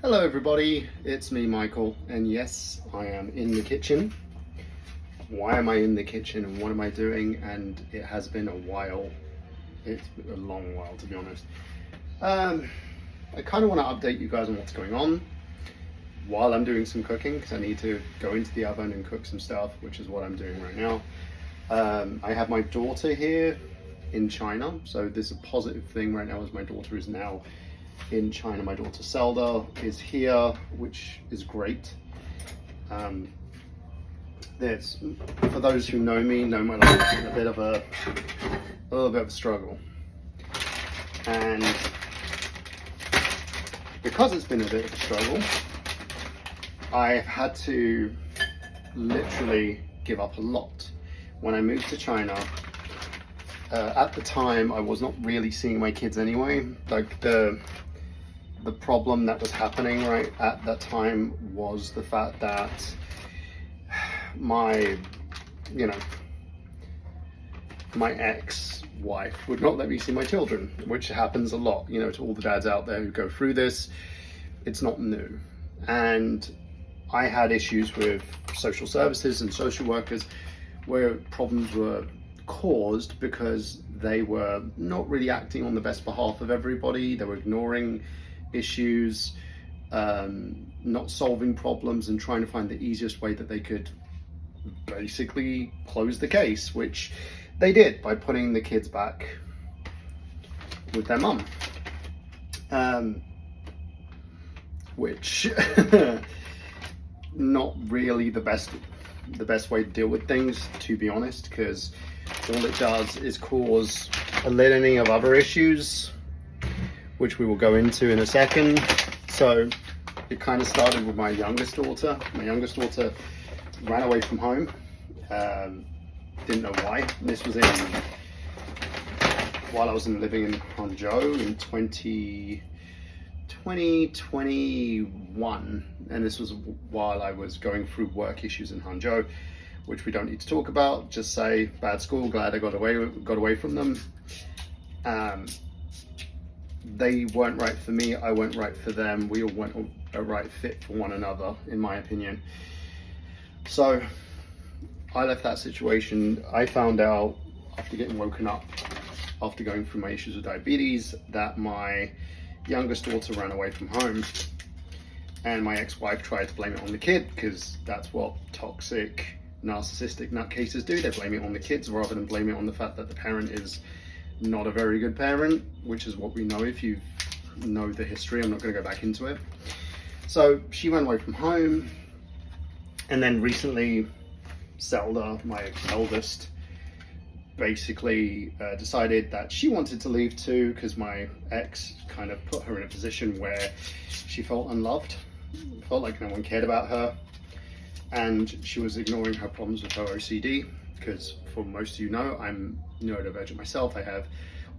Hello everybody, it's me Michael, and yes, I am in the kitchen. Why am I in the kitchen and what am I doing? And it has been a while. It's been a long while, to be honest. I kind of want to update you guys on what's going on while I'm doing some cooking, because I need to go into the oven and cook some stuff, which is what I'm doing right now. I have my daughter here in China, so there's a positive thing right now as my daughter is now in China. My daughter Zelda is here, which is great. There's, for those who know me, know my life has been a little bit of a struggle, and because it's been a bit of a struggle, I've had to literally give up a lot. When I moved to China, at the time I was not really seeing my kids anyway. Like the problem that was happening right at that time was the fact that my ex-wife would not let me see my children, which happens a lot, to all the dads out there who go through this. It's not new. And I had issues with social services and social workers where problems were caused because they were not really acting on the best behalf of everybody. They were ignoring issues, not solving problems, and trying to find the easiest way that they could basically close the case, which they did by putting the kids back with their mum, which not really the best way to deal with things, to be honest, because all it does is cause a litany of other issues, which we will go into in a second. So it kind of started with my youngest daughter. My youngest daughter ran away from home. Didn't know why. This was while I was living in Hangzhou in 2021, and this was while I was going through work issues in Hangzhou, which we don't need to talk about. Just say bad school. Glad I got away from them. They weren't right for me, I weren't right for them. We all weren't a right fit for one another, in my opinion. So I left that situation. I found out after getting woken up, after going through my issues with diabetes, that my youngest daughter ran away from home, and my ex-wife tried to blame it on the kid, because that's what toxic, narcissistic nutcases do. They blame it on the kids rather than blame it on the fact that the parent is not a very good parent, which is what we know if you know the history. I'm not going to go back into it. So she ran away from home, and then recently Zelda, my eldest, basically decided that she wanted to leave too, because my ex kind of put her in a position where she felt unloved, felt like no one cared about her, and she was ignoring her problems with her OCD. Because for most of you know, I'm neurodivergent myself. I have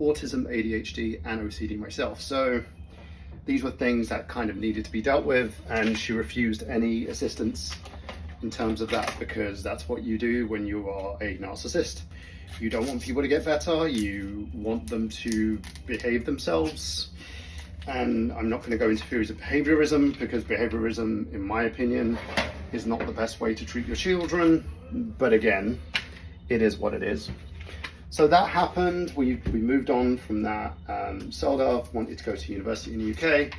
autism, ADHD, and OCD myself. So these were things that kind of needed to be dealt with, and she refused any assistance in terms of that, because that's what you do when you are a narcissist. You don't want people to get better, you want them to behave themselves. And I'm not going to go into theories of behaviorism, because behaviorism, in my opinion, is not the best way to treat your children. But again, it is what it is. So that happened. We moved on from that. Zelda wanted to go to university in the UK.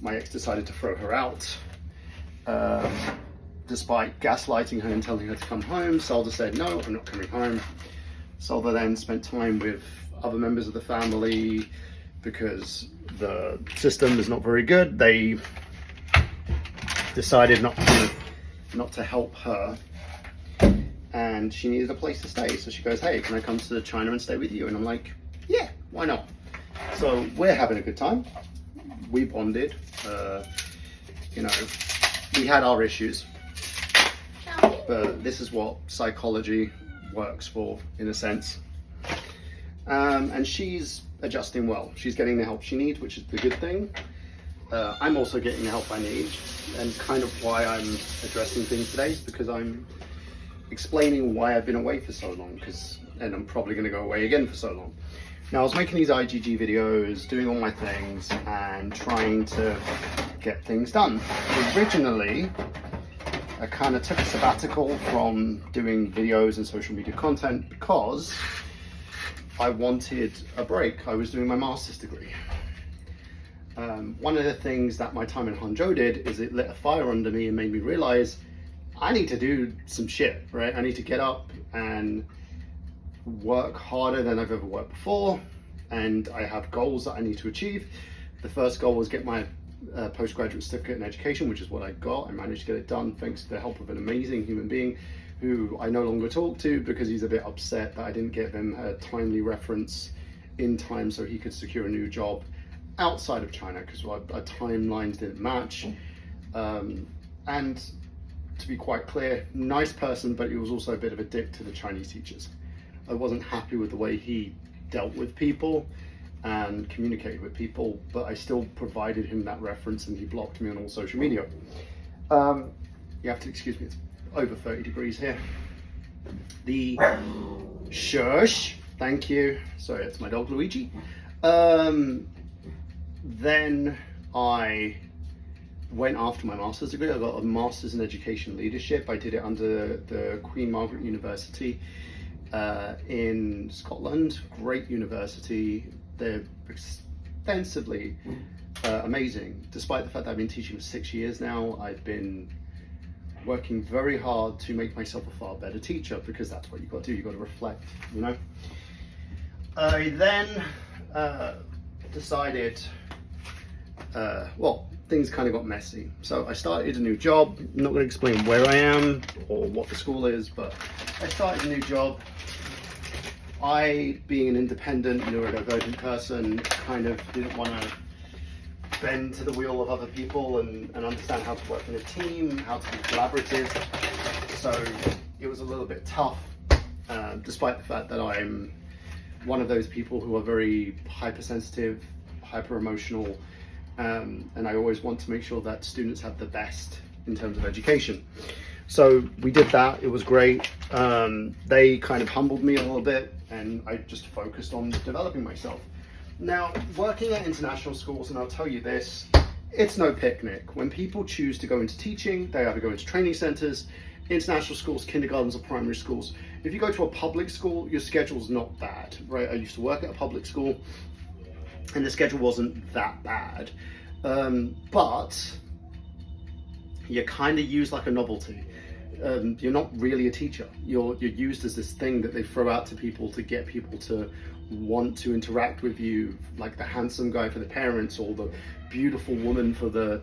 My ex decided to throw her out. Despite gaslighting her and telling her to come home, Zelda said, no, I'm not coming home. Zelda then spent time with other members of the family, because the system is not very good. They decided not to help her, and she needed a place to stay. So she goes, hey, can I come to China and stay with you? And I'm like, yeah, why not? So we're having a good time. We bonded. We had our issues, but this is what psychology works for, in a sense. And she's adjusting well. She's getting the help she needs, which is the good thing. I'm also getting the help I need, and kind of why I'm addressing things today is because I'm explaining why I've been away for so long, and I'm probably going to go away again for so long. Now, I was making these IgG videos, doing all my things, and trying to get things done. Originally, I kind of took a sabbatical from doing videos and social media content because I wanted a break. I was doing my master's degree. One of the things that my time in Hangzhou did is it lit a fire under me and made me realize I need to do some shit, right? I need to get up and work harder than I've ever worked before, and I have goals that I need to achieve. The first goal was get my postgraduate certificate in education, which is what I got. I managed to get it done thanks to the help of an amazing human being who I no longer talk to because he's a bit upset that I didn't give him a timely reference in time so he could secure a new job outside of China because our timelines didn't match. And to be quite clear, nice person, but he was also a bit of a dick to the Chinese teachers. I wasn't happy with the way he dealt with people and communicated with people, but I still provided him that reference and he blocked me on all social media. You have to excuse me, it's over 30 degrees here. The shush, thank you. Sorry, it's my dog Luigi. Then I went after my master's degree. I got a master's in education leadership. I did it under the Queen Margaret University in Scotland. Great university. They're extensively amazing. Despite the fact that I've been teaching for 6 years now, I've been working very hard to make myself a far better teacher because that's what you've got to do. You've got to reflect, you know. I then decided, well, things kind of got messy. So I started a new job. I'm not going to explain where I am or what the school is, but I started a new job. I, being an independent, neurodivergent person, kind of didn't want to bend to the wheel of other people and understand how to work in a team, how to be collaborative. So it was a little bit tough, despite the fact that I'm one of those people who are very hypersensitive, hyper emotional, and I always want to make sure that students have the best in terms of education. So we did that, it was great. They kind of humbled me a little bit and I just focused on developing myself. Now, working at international schools, and I'll tell you this, it's no picnic. When people choose to go into teaching, they either go into training centers, international schools, kindergartens, or primary schools. If you go to a public school, your schedule's not bad, right? I used to work at a public school and the schedule wasn't that bad. But you're kind of used like a novelty. You're not really a teacher. You're used as this thing that they throw out to people to get people to want to interact with you, like the handsome guy for the parents or the beautiful woman for the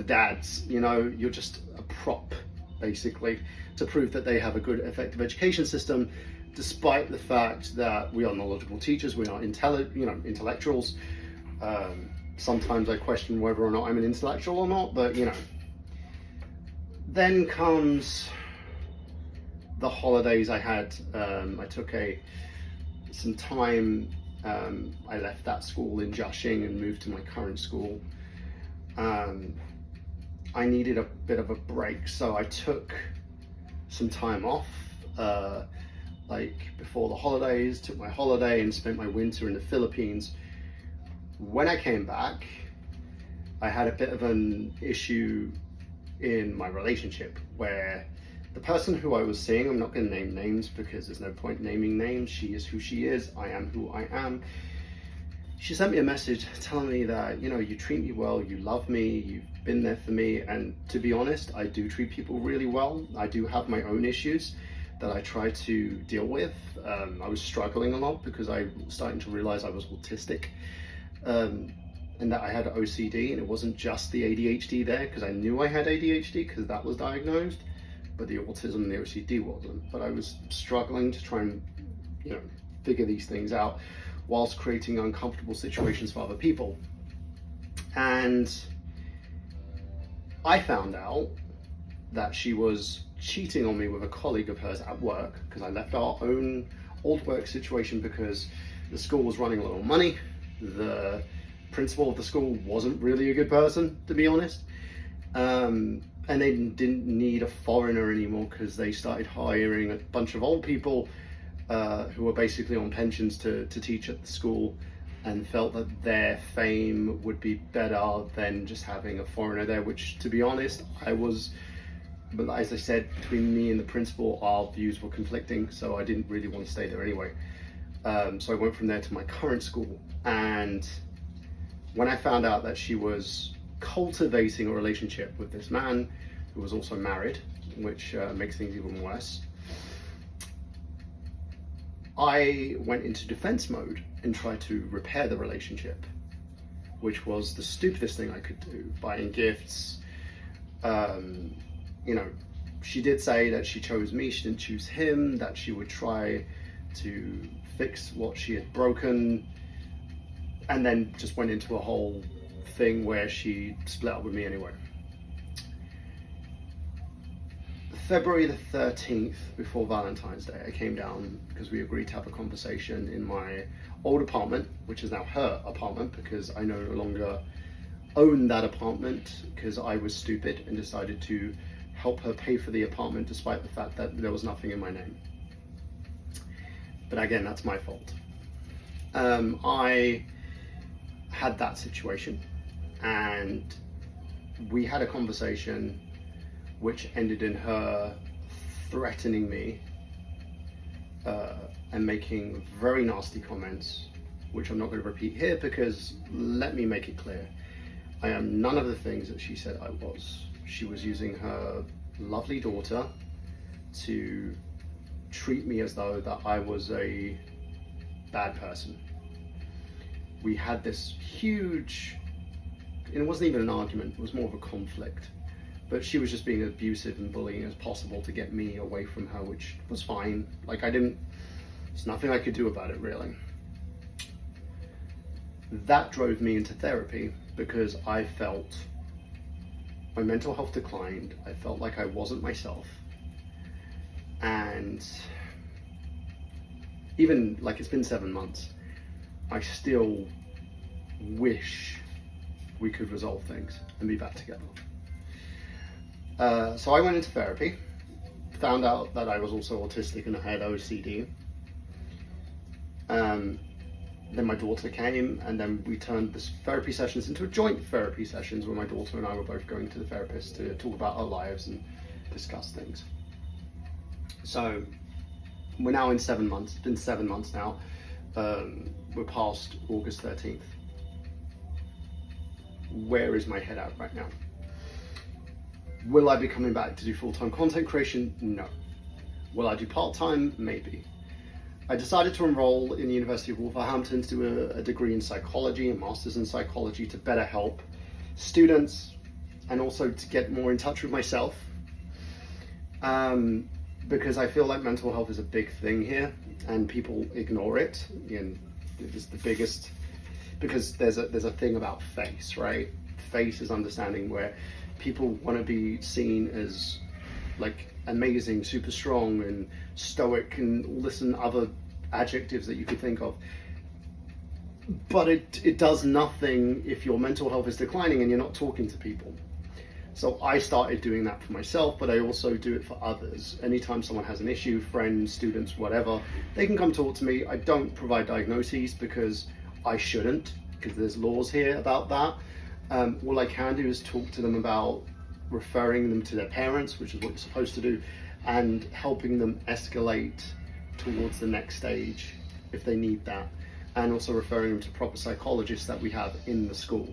dads. You know, you're just a prop, basically, to prove that they have a good, effective education system, despite the fact that we are knowledgeable teachers, we are intellectuals. Sometimes I question whether or not I'm an intellectual or not, but you know. Then comes the holidays I had. I took some time. I left that school in Jiaxing and moved to my current school. I needed a bit of a break, so I took some time off, like before the holidays, took my holiday and spent my winter in the Philippines. When I came back, I had a bit of an issue in my relationship where the person who I was seeing, I'm not going to name names because there's no point naming names, she is who she is, I am who I am. She sent me a message telling me that, you know, you treat me well, you love me, you've been there for me, and to be honest, I do treat people really well. I do have my own issues that I try to deal with. I was struggling a lot because I was starting to realize I was autistic. And that I had OCD, and it wasn't just the ADHD there, because I knew I had ADHD because that was diagnosed, but the autism and the OCD wasn't. But I was struggling to try and, you know, figure these things out whilst creating uncomfortable situations for other people. And I found out that she was cheating on me with a colleague of hers at work, because I left our own old work situation because the school was running low on money. The principal of the school wasn't really a good person, to be honest, and they didn't need a foreigner anymore because they started hiring a bunch of old people who were basically on pensions to teach at the school, and felt that their fame would be better than just having a foreigner there, which, to be honest, but as I said, between me and the principal, our views were conflicting, so I didn't really want to stay there anyway. So I went from there to my current school, and when I found out that she was cultivating a relationship with this man who was also married, which makes things even worse, I went into defense mode and tried to repair the relationship, which was the stupidest thing I could do. Buying gifts, she did say that she chose me, she didn't choose him, that she would try to fix what she had broken, and then just went into a whole thing where she split up with me anyway. February the 13th, before Valentine's Day, I came down because we agreed to have a conversation in my old apartment, which is now her apartment because I no longer own that apartment because I was stupid and decided to help her pay for the apartment despite the fact that there was nothing in my name. But again, that's my fault. I had that situation and we had a conversation which ended in her threatening me and making very nasty comments, which I'm not going to repeat here because let me make it clear. I am none of the things that she said I was. She was using her lovely daughter to treat me as though that I was a bad person. We had this huge, and it wasn't even an argument, it was more of a conflict. But she was just being abusive and bullying as possible to get me away from her, which was fine. There's nothing I could do about it really. That drove me into therapy because I felt my mental health declined. I felt like I wasn't myself. And even it's been 7 months, I still wish we could resolve things and be back together. So I went into therapy, found out that I was also autistic and I had OCD. Then my daughter came, and then we turned this therapy sessions into a joint therapy sessions where my daughter and I were both going to the therapist to talk about our lives and discuss things. So we're now in 7 months. It's been 7 months now. We're past August 13th. Where is my head at right now? Will I be coming back to do full-time content creation? No. Will I do part-time? Maybe. I decided to enroll in the University of Wolverhampton to do a degree in psychology, a master's in psychology, to better help students and also to get more in touch with myself. Because I feel like mental health is a big thing here and people ignore it. And it's the biggest, because there's a thing about face, right? Face is understanding where people want to be seen as amazing, super strong and stoic and all this and other adjectives that you could think of. But it does nothing if your mental health is declining and you're not talking to people. So I started doing that for myself, but I also do it for others. Anytime someone has an issue, friends, students, whatever, they can come talk to me. I don't provide diagnoses because I shouldn't, because there's laws here about that. All I can do is talk to them about referring them to their parents, which is what you're supposed to do, and helping them escalate towards the next stage if they need that, and also referring them to proper psychologists that we have in the school.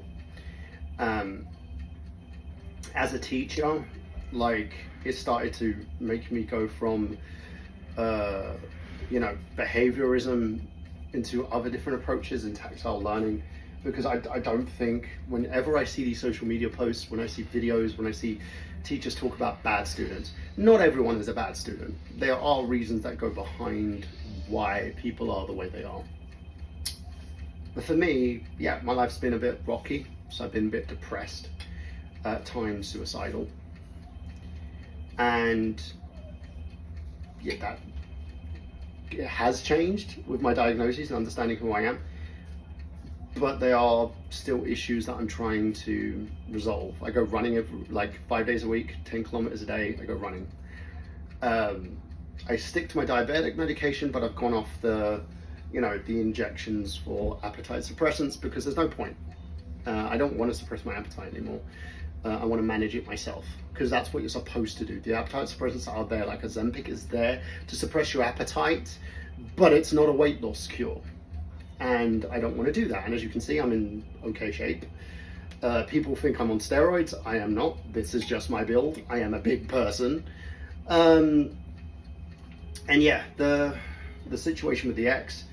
As a teacher, it started to make me go from behaviorism into other different approaches in tactile learning, because I don't think, whenever I see these social media posts, when I see videos, when I see teachers talk about bad students, not everyone is a bad student. There are reasons that go behind why people are the way they are. But for me, my life's been a bit rocky, so I've been a bit depressed, at times suicidal. And that it has changed with my diagnosis and understanding who I am. But there are still issues that I'm trying to resolve. I go running 5 days a week, 10 kilometers a day, I go running. I stick to my diabetic medication, but I've gone off the you know, the injections for appetite suppressants, because there's no point. I don't want to suppress my appetite anymore. I want to manage it myself, because that's what you're supposed to do. The appetite suppressants are there, like Ozempic is there to suppress your appetite, but it's not a weight loss cure. And I don't want to do that. And as you can see, I'm in okay shape. People think I'm on steroids. I am not. This is just my build. I am a big person. And yeah, the situation with the ex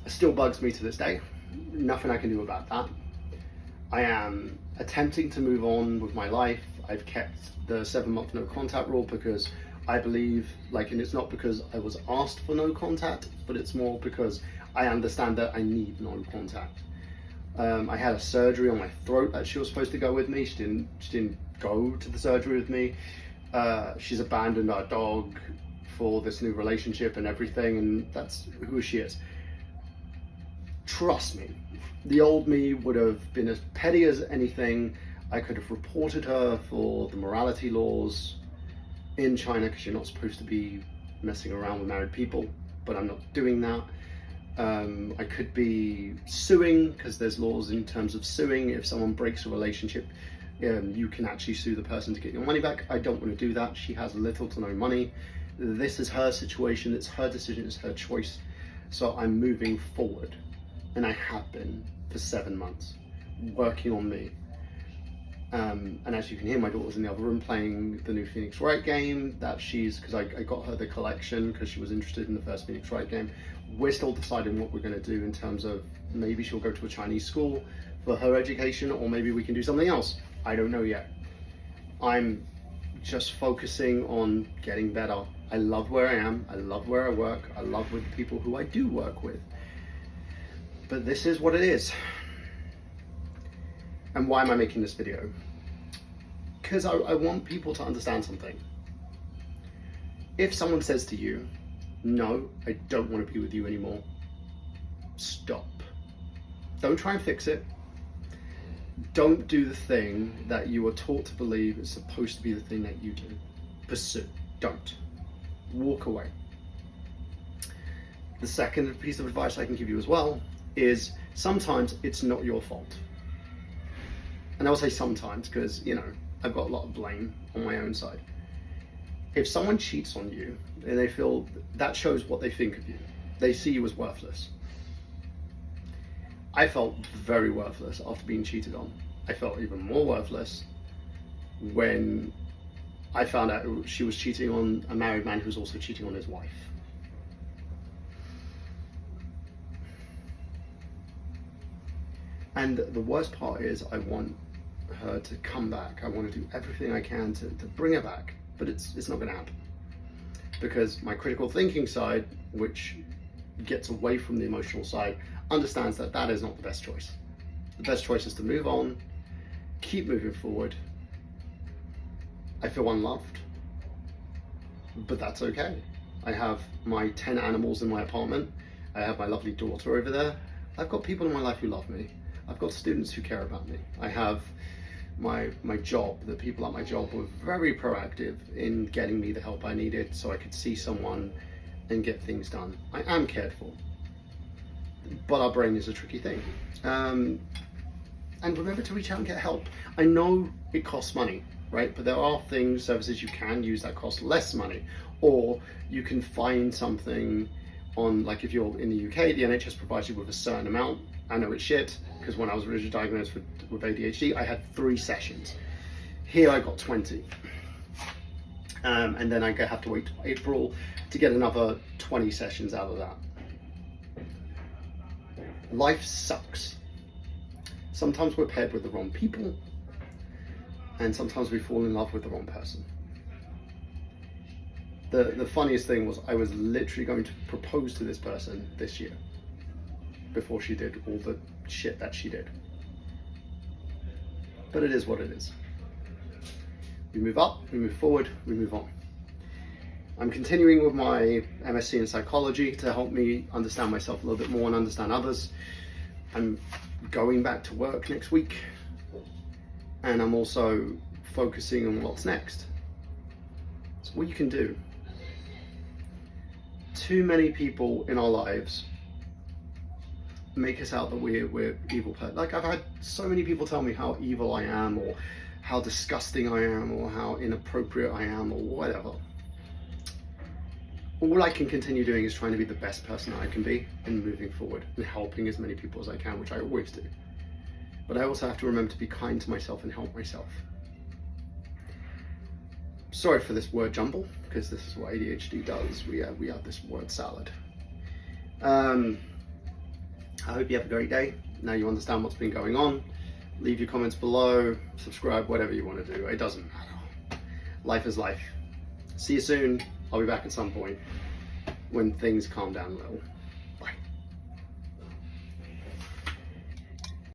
still bugs me to this day. Nothing I can do about that. I am attempting to move on with my life. I've kept the 7-month no contact rule because I believe, like, and it's not because I was asked for no contact, but it's more because I understand that I need no contact. I had a surgery on my throat that she was supposed to go with me. She didn't go to the surgery with me. She's abandoned our dog for this new relationship and everything, and that's who she is. Trust me, the old me would have been as petty as anything. I could have reported her for the morality laws in China, because you're not supposed to be messing around with married people, but I'm not doing that. I could be suing, because there's laws in terms of suing. If someone breaks a relationship, you can actually sue the person to get your money back. I don't want to do that. She has little to no money. This is her situation. It's her decision. It's her choice. So I'm moving forward, and I have been for 7 months, working on me. And as you can hear, my daughter's in the other room playing the new Phoenix Wright game that because I got her the collection because she was interested in the first Phoenix Wright game. We're still deciding what we're going to do in terms of maybe she'll go to a Chinese school for her education, or maybe we can do something else. I don't know yet. I'm just focusing on getting better. I love where I am. I love where I work. I love with the people who I do work with. But this is what it is. And why am I making this video? Because I want people to understand something. If someone says to you, no, I don't want to be with you anymore, stop. Don't try and fix it. Don't do the thing that you are taught to believe is supposed to be the thing that you do. Pursue. Don't. Walk away. The second piece of advice I can give you as well is sometimes it's not your fault. And I'll say sometimes because, you know, I've got a lot of blame on my own side. If someone cheats on you and they feel that shows what they think of you, they see you as worthless. I felt very worthless after being cheated on. I felt even more worthless when I found out she was cheating on a married man who was also cheating on his wife. And the worst part is I want her to come back. I want to do everything I can to bring her back, but it's not going to happen. Because my critical thinking side, which gets away from the emotional side, understands that that is not the best choice. The best choice is to move on, keep moving forward. I feel unloved, but that's okay. I have my 10 animals in my apartment. I have my lovely daughter over there. I've got people in my life who love me. I've got students who care about me. I have my job. The people at my job were very proactive in getting me the help I needed so I could see someone and get things done. I am cared for, but our brain is a tricky thing. And remember to reach out and get help. I know it costs money, right? But there are services you can use that cost less money, or you can find something on, like if you're in the UK, the NHS provides you with a certain amount. I know it's shit, because when I was originally diagnosed with ADHD, I had 3 sessions. Here I got 20. And then I have to wait till April to get another 20 sessions out of that. Life sucks. Sometimes we're paired with the wrong people, and sometimes we fall in love with the wrong person. The funniest thing was I was literally going to propose to this person this year before she did all the shit that she did. But it is what it is. We move up, we move forward, we move on. I'm continuing with my MSc in psychology to help me understand myself a little bit more and understand others. I'm going back to work next week, and I'm also focusing on what's next. So what you can do too many people in our lives make us out that we're evil. Like, I've had so many people tell me how evil I am, or how disgusting I am, or how inappropriate I am, or whatever. All I can continue doing is trying to be the best person I can be and moving forward and helping as many people as I can, which I always do. But I also have to remember to be kind to myself and help myself. Sorry for this word jumble, because this is what ADHD does. We have this word salad. I hope you have a great day. Now you understand what's been going on. Leave your comments below, subscribe, whatever you want to do. It doesn't matter. Life is life. See you soon. I'll be back at some point when things calm down a little.